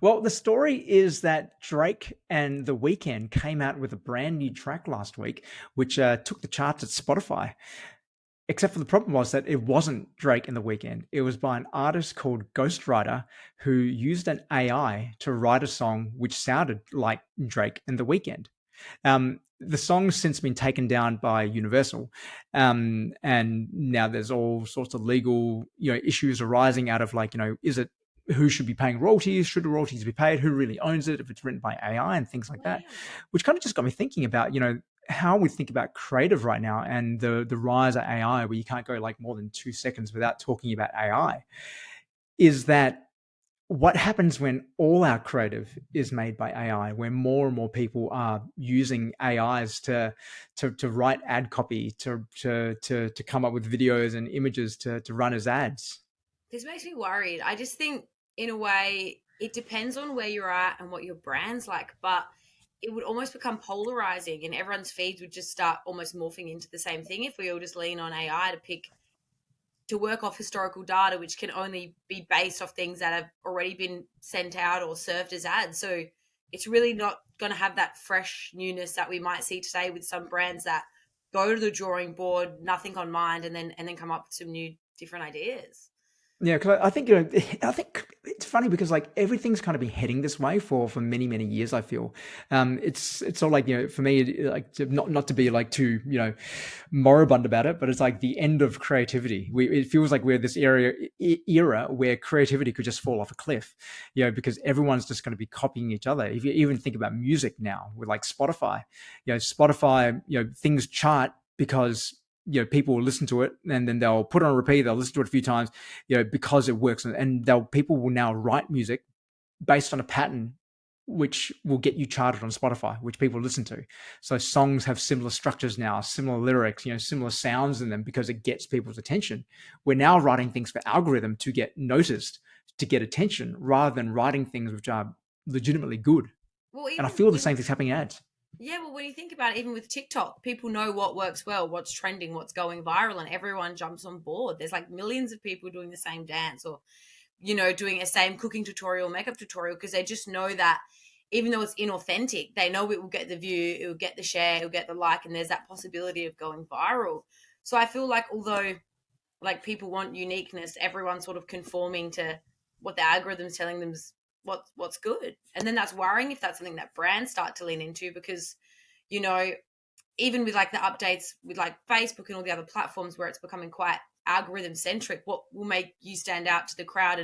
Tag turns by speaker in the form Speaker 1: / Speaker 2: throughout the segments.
Speaker 1: Well, the story is that Drake and The Weeknd came out with a brand new track last week, which took the charts at Spotify. Except for the problem was that it wasn't Drake and The Weeknd. It was by an artist called Ghostwriter who used an AI to write a song which sounded like Drake and The Weeknd. The song's since been taken down by Universal, and now there's all sorts of legal, issues arising out of like, is it who should be paying royalties? Should the royalties be paid? Who really owns it? If it's written by AI and things like that,
Speaker 2: Wow.
Speaker 1: which kind of just got me thinking about, how we think about creative right now and the rise of AI, where you can't go like more than 2 seconds without talking about AI. Is that what happens when all our creative is made by AI, where more and more people are using AIs to write ad copy, to come up with videos and images to run as ads?
Speaker 2: This makes me worried. I just think, in a way, it depends on where you're at and what your brand's like, but it would almost become polarizing and everyone's feeds would just start almost morphing into the same thing if we all just lean on AI to work off historical data, which can only be based off things that have already been sent out or served as ads. So it's really not going to have that fresh newness that we might see today with some brands that go to the drawing board, nothing on mind, and then come up with some new different ideas.
Speaker 1: Yeah, because I think I think it's funny because like everything's kind of been heading this way for many many years. I feel it's all like, for me, like not to be like too moribund about it, but it's like the end of creativity. It feels like we're this era where creativity could just fall off a cliff, because everyone's just going to be copying each other. If you even think about music now with like Spotify, Spotify, things chart because people will listen to it and then they'll put it on repeat. They'll listen to it a few times, because it works, and they'll people will now write music based on a pattern which will get you charted on Spotify, which people listen to. So songs have similar structures now, similar lyrics, similar sounds in them because it gets people's attention. We're now writing things for algorithm to get noticed, to get attention, rather than writing things which are legitimately good.
Speaker 2: Well,
Speaker 1: And I
Speaker 2: even
Speaker 1: feel the same
Speaker 2: even
Speaker 1: thing's happening in ads.
Speaker 2: yeah, well, when you think about it, even with TikTok, people know what works well, what's trending, what's going viral, and everyone jumps on board. There's like millions of people doing the same dance or, doing a same cooking tutorial, makeup tutorial, because they just know that even though it's inauthentic, they know it will get the view, it will get the share, it will get the like, and there's that possibility of going viral. So I feel like although like people want uniqueness, everyone's sort of conforming to what the algorithm's telling them's what's good. And then that's worrying if that's something that brands start to lean into because, you know, even with like the updates with like Facebook and all the other platforms where it's becoming quite algorithm centric, what will make you stand out to the crowd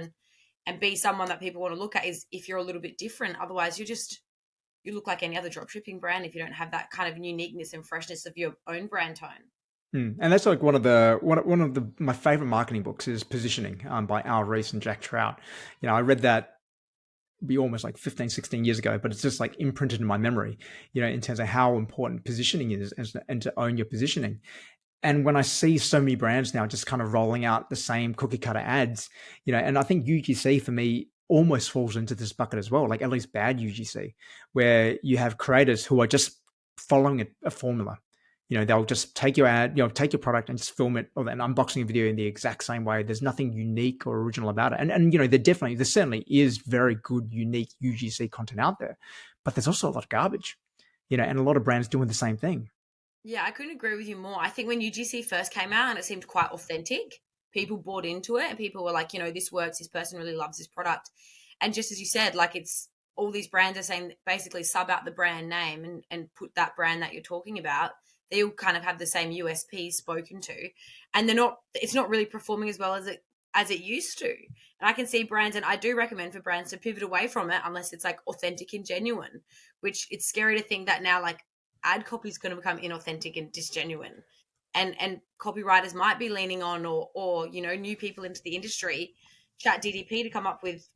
Speaker 2: and be someone that people want to look at is if you're a little bit different. Otherwise you look like any other dropshipping brand if you don't have that kind of uniqueness and freshness of your own brand tone.
Speaker 1: And that's like one of the my favorite marketing books is Positioning, by Al Reese and Jack Trout. I read that be almost like 15, 16 years ago, but it's just like imprinted in my memory, in terms of how important positioning is, and to own your positioning. And when I see so many brands now just kind of rolling out the same cookie cutter ads, and I think UGC for me almost falls into this bucket as well, like at least bad UGC, where you have creators who are just following a formula. They'll just take your ad, take your product and just film it or an unboxing video in the exact same way. There's nothing unique or original about it. And there certainly is very good, unique UGC content out there, but there's also a lot of garbage, and a lot of brands doing the same thing.
Speaker 2: Yeah, I couldn't agree with you more. I think when UGC first came out and it seemed quite authentic, people bought into it and people were like, this works, this person really loves this product. And just as you said, like it's all these brands are saying basically sub out the brand name and put that brand that you're talking about. They all kind of have the same USP spoken to. And it's not really performing as well as it used to. And I can see brands, and I do recommend for brands to pivot away from it unless it's like authentic and genuine, which it's scary to think that now like ad copy is going to become inauthentic and disgenuine. And copywriters might be leaning on or new people into the industry, chat DDP to come up with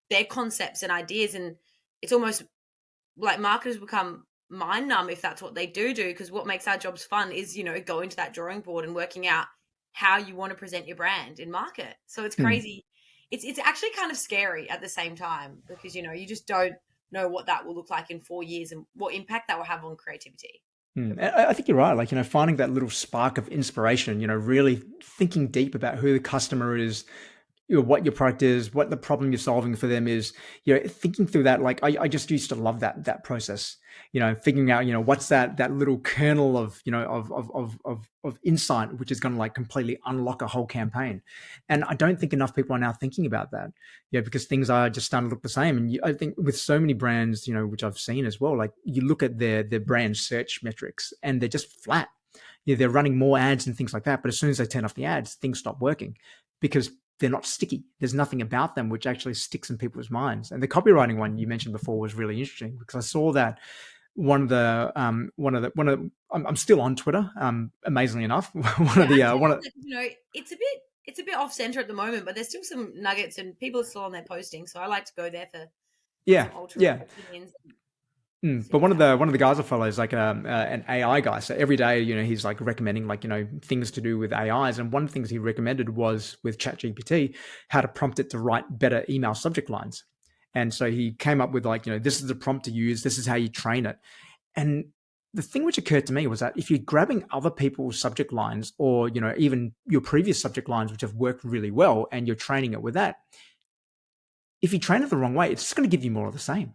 Speaker 2: their concepts and ideas. And it's almost like marketers become mind numb if that's what they do because what makes our jobs fun is going to that drawing board and working out how you want to present your brand in market. So it's
Speaker 1: Hmm.
Speaker 2: crazy. It's actually kind of scary at the same time because you just don't know what that will look like in 4 years and what impact that will have on creativity.
Speaker 1: I think you're right. Like, finding that little spark of inspiration, really thinking deep about who the customer is, what your product is, what the problem you're solving for them is, thinking through that. Like I just used to love that process, figuring out, what's that little kernel of, of insight, which is going to like completely unlock a whole campaign. And I don't think enough people are now thinking about that, because things are just starting to look the same. And I think with so many brands, which I've seen as well, like you look at their brand search metrics and they're just flat. They're running more ads and things like that. But as soon as they turn off the ads, things stop working because they're not sticky. There's nothing about them which actually sticks in people's minds. And the copywriting one you mentioned before was really interesting because I saw that I'm still on Twitter, amazingly enough.
Speaker 2: It's a bit off center at the moment, but there's still some nuggets and people are still on their posting. So I like to go there for
Speaker 1: yeah,
Speaker 2: some alternate opinions.
Speaker 1: But one of the guys I follow is like an AI guy. So every day, he's like recommending like, things to do with AIs. And one of the things he recommended was with ChatGPT, how to prompt it to write better email subject lines. And so he came up with like, this is the prompt to use. This is how you train it. And the thing which occurred to me was that if you're grabbing other people's subject lines or, even your previous subject lines, which have worked really well, and you're training it with that, if you train it the wrong way, it's just going to give you more of the same.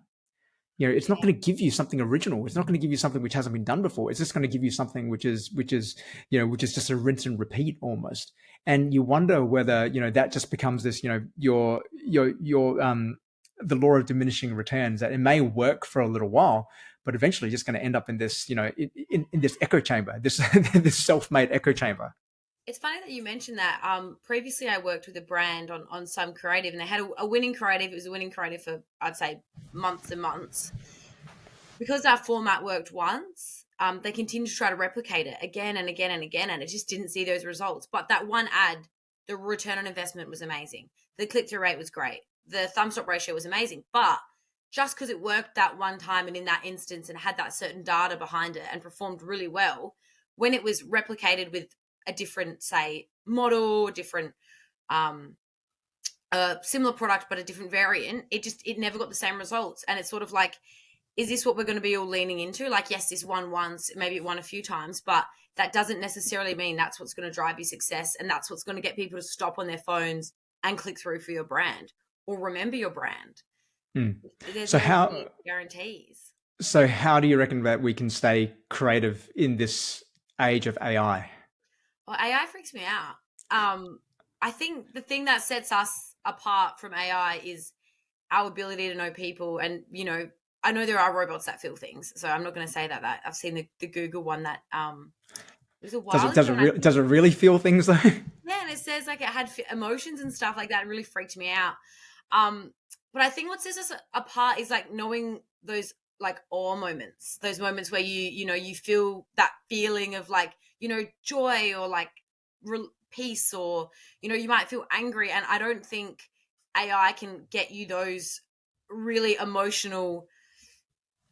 Speaker 1: It's not going to give you something original. It's not going to give you something which hasn't been done before. It's just going to give you something which is just a rinse and repeat almost. And you wonder whether, that just becomes this, your the law of diminishing returns, that it may work for a little while, but eventually just going to end up in this, in this echo chamber, this this self-made echo chamber.
Speaker 2: It's funny that you mentioned that. Previously, I worked with a brand on some creative, and they had a winning creative. It was a winning creative for, I'd say, months and months. Because our format worked once, they continued to try to replicate it again and again and again, and it just didn't see those results. But that one ad, the return on investment was amazing. The click-through rate was great. The thumbs-up ratio was amazing. But just because it worked that one time and in that instance and had that certain data behind it and performed really well, when it was replicated with a different, say, model, different, similar product, but a different variant, it never got the same results. And it's sort of like, is this what we're going to be all leaning into? Like, yes, this won once, maybe it won a few times, but that doesn't necessarily mean that's what's going to drive your success. And that's what's going to get people to stop on their phones and click through for your brand or remember your brand. There's no guarantees.
Speaker 1: So how do you reckon that we can stay creative in this age of AI?
Speaker 2: Well, AI freaks me out. I think the thing that sets us apart from AI is our ability to know people. And, I know there are robots that feel things, so I'm not going to say that. I've seen the Google one that it was a while ago.
Speaker 1: Does it really feel things though?
Speaker 2: Yeah, and it says like it had emotions and stuff like that. It really freaked me out. But I think what sets us apart is like knowing those like awe moments, those moments where you feel that feeling of like, joy or like peace, or, you might feel angry. And I don't think AI can get you those really emotional,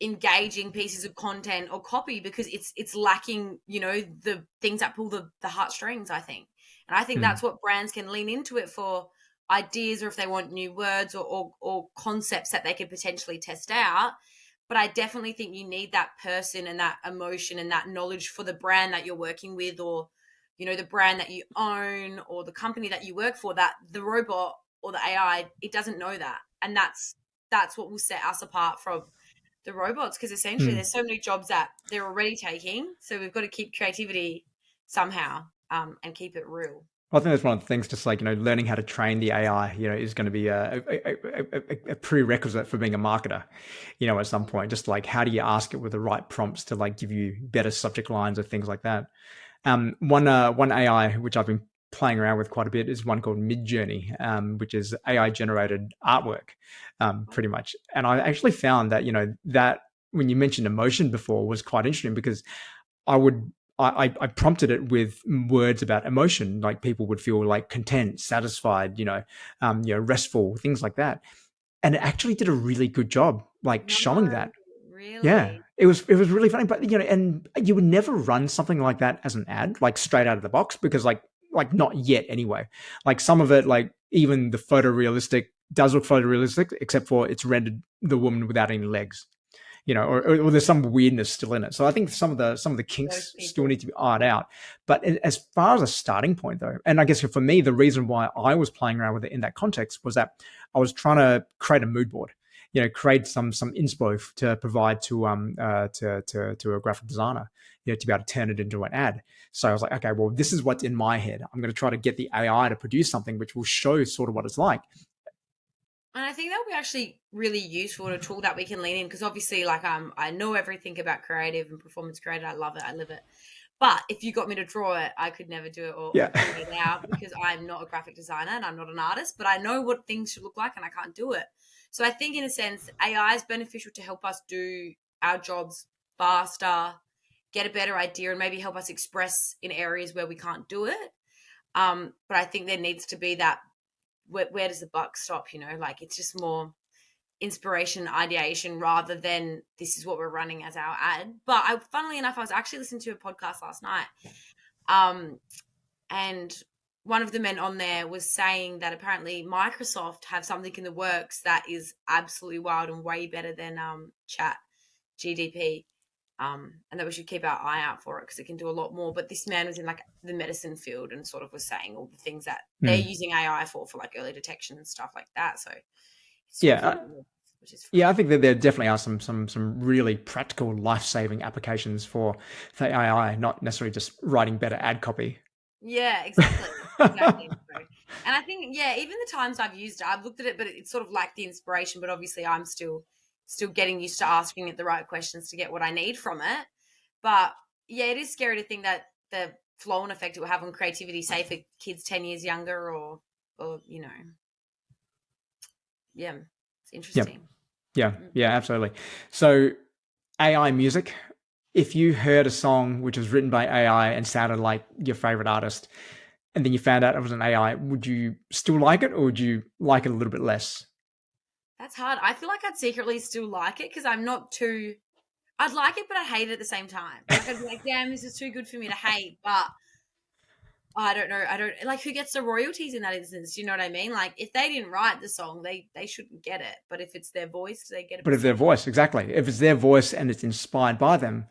Speaker 2: engaging pieces of content or copy because it's lacking, the things that pull the heartstrings, I think. And I think that's what brands can lean into it for ideas, or if they want new words or concepts that they could potentially test out. But I definitely think you need that person and that emotion and that knowledge for the brand that you're working with, or, the brand that you own or the company that you work for, that the robot or the AI, it doesn't know that. And that's what will set us apart from the robots, because essentially there's so many jobs that they're already taking. So we've got to keep creativity somehow and keep it real.
Speaker 1: I think that's one of the things, just like, learning how to train the AI, is going to be a prerequisite for being a marketer, at some point. Just like, how do you ask it with the right prompts to like give you better subject lines or things like that? One AI, which I've been playing around with quite a bit, is one called Midjourney, which is AI generated artwork, pretty much. And I actually found that, that when you mentioned emotion before was quite interesting, because I prompted it with words about emotion, like people would feel like content, satisfied, restful, things like that. And it actually did a really good job, like showing that.
Speaker 2: Really?
Speaker 1: Yeah, it was really funny. But, and you would never run something like that as an ad, like straight out of the box, because like not yet anyway. Like some of it, like even the photorealistic does look photorealistic, except for it's rendered the woman without any legs. or there's some weirdness still in it. So I think some of the
Speaker 2: Those
Speaker 1: kinks still
Speaker 2: people.
Speaker 1: need to be ironed out. But as far as a starting point, though, and I guess for me, the reason why I was playing around with it in that context was that I was trying to create a mood board. Create some inspo to provide to a graphic designer, to be able to turn it into an ad. So I was like, okay, well, this is what's in my head. I'm going to try to get the AI to produce something which will show sort of what it's like.
Speaker 2: And I think that would be actually really useful, a tool that we can lean in, because obviously, like, I know everything about creative and performance creative. I love it. I live it. But if you got me to draw it, I could never do it or
Speaker 1: Yeah.
Speaker 2: print it out because I'm not a graphic designer and I'm not an artist, but I know what things should look like and I can't do it. So I think in a sense, AI is beneficial to help us do our jobs faster, get a better idea, and maybe help us express in areas where we can't do it. But I think there needs to be that, where does the buck stop? Like, it's just more inspiration, ideation, rather than this is what we're running as our ad. But funnily enough, I was actually listening to a podcast last night, and one of the men on there was saying that apparently Microsoft have something in the works that is absolutely wild and way better than Chat GDP. And that we should keep our eye out for it because it can do a lot more. But this man was in like the medicine field and sort of was saying all the things that they're using AI for like early detection and stuff like that. So it's sort
Speaker 1: Yeah.
Speaker 2: of, which is
Speaker 1: Yeah, I think that there definitely are some really practical life-saving applications for AI, not necessarily just writing better ad copy.
Speaker 2: yeah, exactly. Exactly. And I think, yeah, even the times I've used it, I've looked at it, but it's sort of like the inspiration. But obviously, I'm still getting used to asking it the right questions to get what I need from it. But yeah, it is scary to think that the flow-on effect it will have on creativity, say for kids 10 years younger, or yeah, it's interesting.
Speaker 1: Yeah, absolutely. So AI music, if you heard a song which was written by AI and sounded like your favorite artist, and then you found out it was an AI, would you still like it or would you like it a little bit less?
Speaker 2: That's hard. I feel like I'd secretly still like it because I'm not too. I'd like it, but I hate it at the same time. Like, I'd be like, damn, this is too good for me to hate. But I don't know. I don't like who gets the royalties in that instance. Do you know what I mean? Like, if they didn't write the song, they shouldn't get it. But if it's their voice, do they get a
Speaker 1: But if their
Speaker 2: percentage?
Speaker 1: voice, exactly. If it's their voice and it's inspired by them,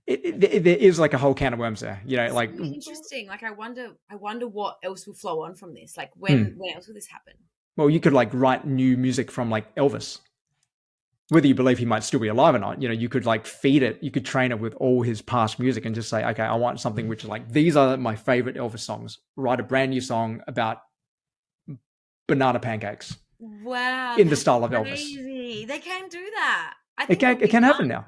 Speaker 1: there is like a whole can of worms there.
Speaker 2: It's
Speaker 1: Like,
Speaker 2: so interesting. Like, I wonder what else will flow on from this. Like,
Speaker 1: hmm.
Speaker 2: when else will this happen?
Speaker 1: Well, you could like write new music from like Elvis. Whether you believe he might still be alive or not, you could like feed it, you could train it with all his past music and just say, okay, I want something which is like, these are my favorite Elvis songs. Write a brand new song about banana pancakes
Speaker 2: Wow,
Speaker 1: in the
Speaker 2: that's
Speaker 1: style of Elvis.
Speaker 2: crazy. They can do that. I
Speaker 1: It
Speaker 2: think it
Speaker 1: can
Speaker 2: would
Speaker 1: it
Speaker 2: be
Speaker 1: can happen
Speaker 2: fun.
Speaker 1: now.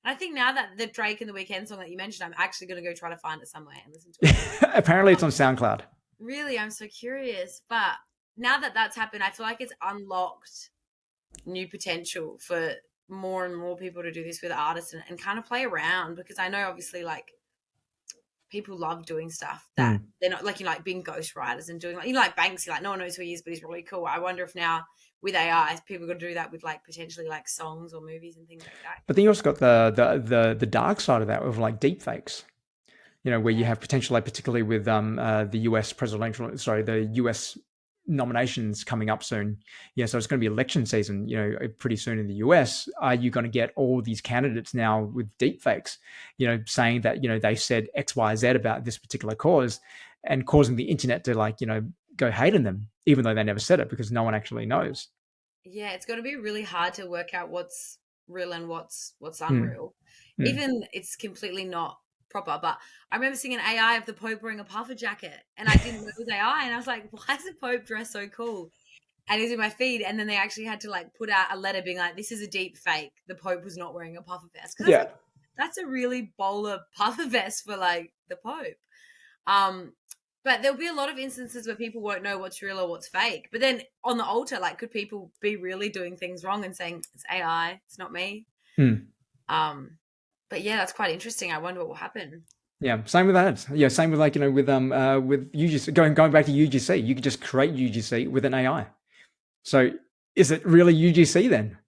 Speaker 2: And I think now that the Drake and the Weeknd song that you mentioned, I'm actually going to go try to find it somewhere and listen to it.
Speaker 1: Apparently, it's on SoundCloud.
Speaker 2: Really, I'm so curious. But now that that's happened, I feel like it's unlocked new potential for more and more people to do this with artists and kind of play around, because I know obviously like people love doing stuff that they're not like, like being ghostwriters and doing like Banksy, like no one knows who he is, but he's really cool. I wonder if now with AI, people are going to do that with like potentially like songs or movies and things like that.
Speaker 1: But then you also got the dark side of that of like deep fakes. Where you have potential, like particularly with the the US nominations coming up soon. Yeah, so it's going to be election season, pretty soon in the US. Are you going to get all these candidates now with deep fakes, saying that, they said X, Y, Z about this particular cause and causing the internet to like, go hate on them, even though they never said it because no one actually knows.
Speaker 2: Yeah, it's going to be really hard to work out what's real and what's
Speaker 1: Mm,
Speaker 2: unreal.
Speaker 1: mm.
Speaker 2: Even it's completely not proper. But I remember seeing an AI of the Pope wearing a puffer jacket, and I didn't know it was AI, and I was like, "Why is the Pope dressed so cool?" And it was in my feed, and then they actually had to like put out a letter being like, "This is a deep fake. The Pope was not wearing a puffer vest," because
Speaker 1: Yeah.
Speaker 2: that's a really bowler puffer vest for like the Pope. Um, but there'll be a lot of instances where people won't know what's real or what's fake. But then on the altar, like, could people be really doing things wrong and saying it's AI, it's not me?
Speaker 1: Mm.
Speaker 2: But yeah, that's quite interesting. I wonder what will happen.
Speaker 1: Yeah, same with ads. Yeah, same with like, with UGC, going back to UGC, you could just create UGC with an AI. So is it really UGC then?